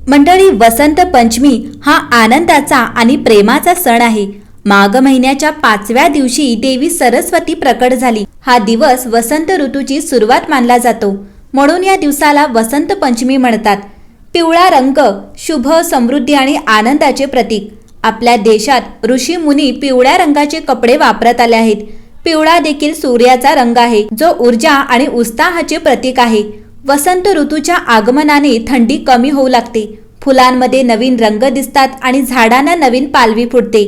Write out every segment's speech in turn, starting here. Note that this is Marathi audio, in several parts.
मंडळी, वसंत पंचमी हा आनंदाचा आणि प्रेमाचा सण आहे। माघ महिन्याच्या 5व्या दिवशी देवी सरस्वती प्रकट झाली। हा दिवस वसंत ऋतूची सुरुवात मानला जातो, म्हणून या दिवसाला वसंत पंचमी म्हणतात। पिवळा रंग शुभ, समृद्धी आणि आनंदाचे प्रतीक। आपल्या देशात ऋषी मुनी पिवळ्या रंगाचे कपडे वापरत आले आहेत। पिवळा देखील सूर्याचा रंग आहे, जो ऊर्जा आणि उत्साहाचे प्रतीक आहे। वसंत ऋतूच्या आगमनाने थंडी कमी होऊ लागते, फुलांमध्ये नवीन रंग दिसतात आणि झाडांना नवीन पालवी फुटते।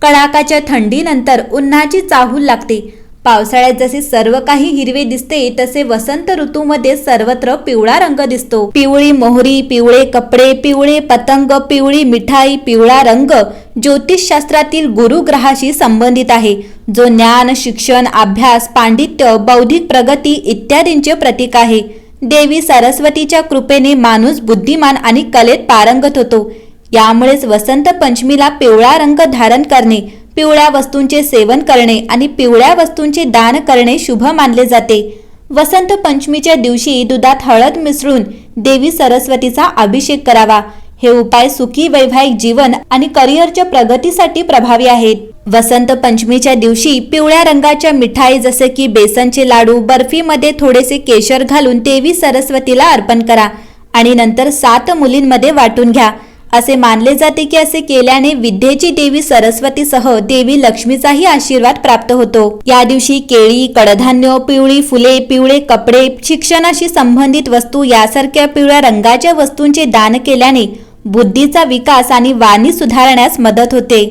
कडाकाच्या थंडीनंतर उन्हाची चाहूल लागते। पावसाळ्यात जसे सर्व काही हिरवे दिसते, तसे वसंत ऋतूमध्ये सर्वत्र पिवळा रंग दिसतो। पिवळी मोहरी, पिवळे कपडे, पिवळे पतंग, पिवळी मिठाई। पिवळा रंग ज्योतिषशास्त्रातील गुरु ग्रहाशी संबंधित आहे, जो ज्ञान, शिक्षण, अभ्यास, पांडित्य, बौद्धिक प्रगती इत्यादींचे प्रतीक आहे। देवी सरस्वतीच्या कृपेने माणूस बुद्धिमान आणि कलेत पारंगत होतो। यामुळेच वसंत पंचमीला पिवळा रंग धारण करणे, पिवळ्या वस्तूंचे सेवन करणे आणि पिवळ्या वस्तूंचे दान करणे शुभ मानले जाते। वसंत पंचमीच्या दिवशी दुधात हळद मिसळून देवी सरस्वतीचा अभिषेक करावा। हे उपाय सुखी वैवाहिक जीवन आणि करिअरच्या प्रगतीसाठी प्रभावी आहेत। वसंत पंचमीच्या दिवशी पिवळ्या रंगाच्या मिठाई जसे की बेसनचे लाडू, बर्फीमध्ये थोडेसे केशर घालून देवी सरस्वतीला अर्पण करा आणि नंतर 7 मुलींमध्ये वाटून घ्या। असे मानले जाते की असे केल्याने विद्येची देवी सरस्वतीसह देवी लक्ष्मीचाही आशीर्वाद प्राप्त होतो। या दिवशी केळी, कडधान्य, पिवळी फुले, पिवळे कपडे, शिक्षणाशी संबंधित वस्तू यासारख्या पिवळ्या रंगाच्या वस्तूंचे दान केल्याने बुद्धीचा विकास आणि वाणी सुधारण्यास मदत होते।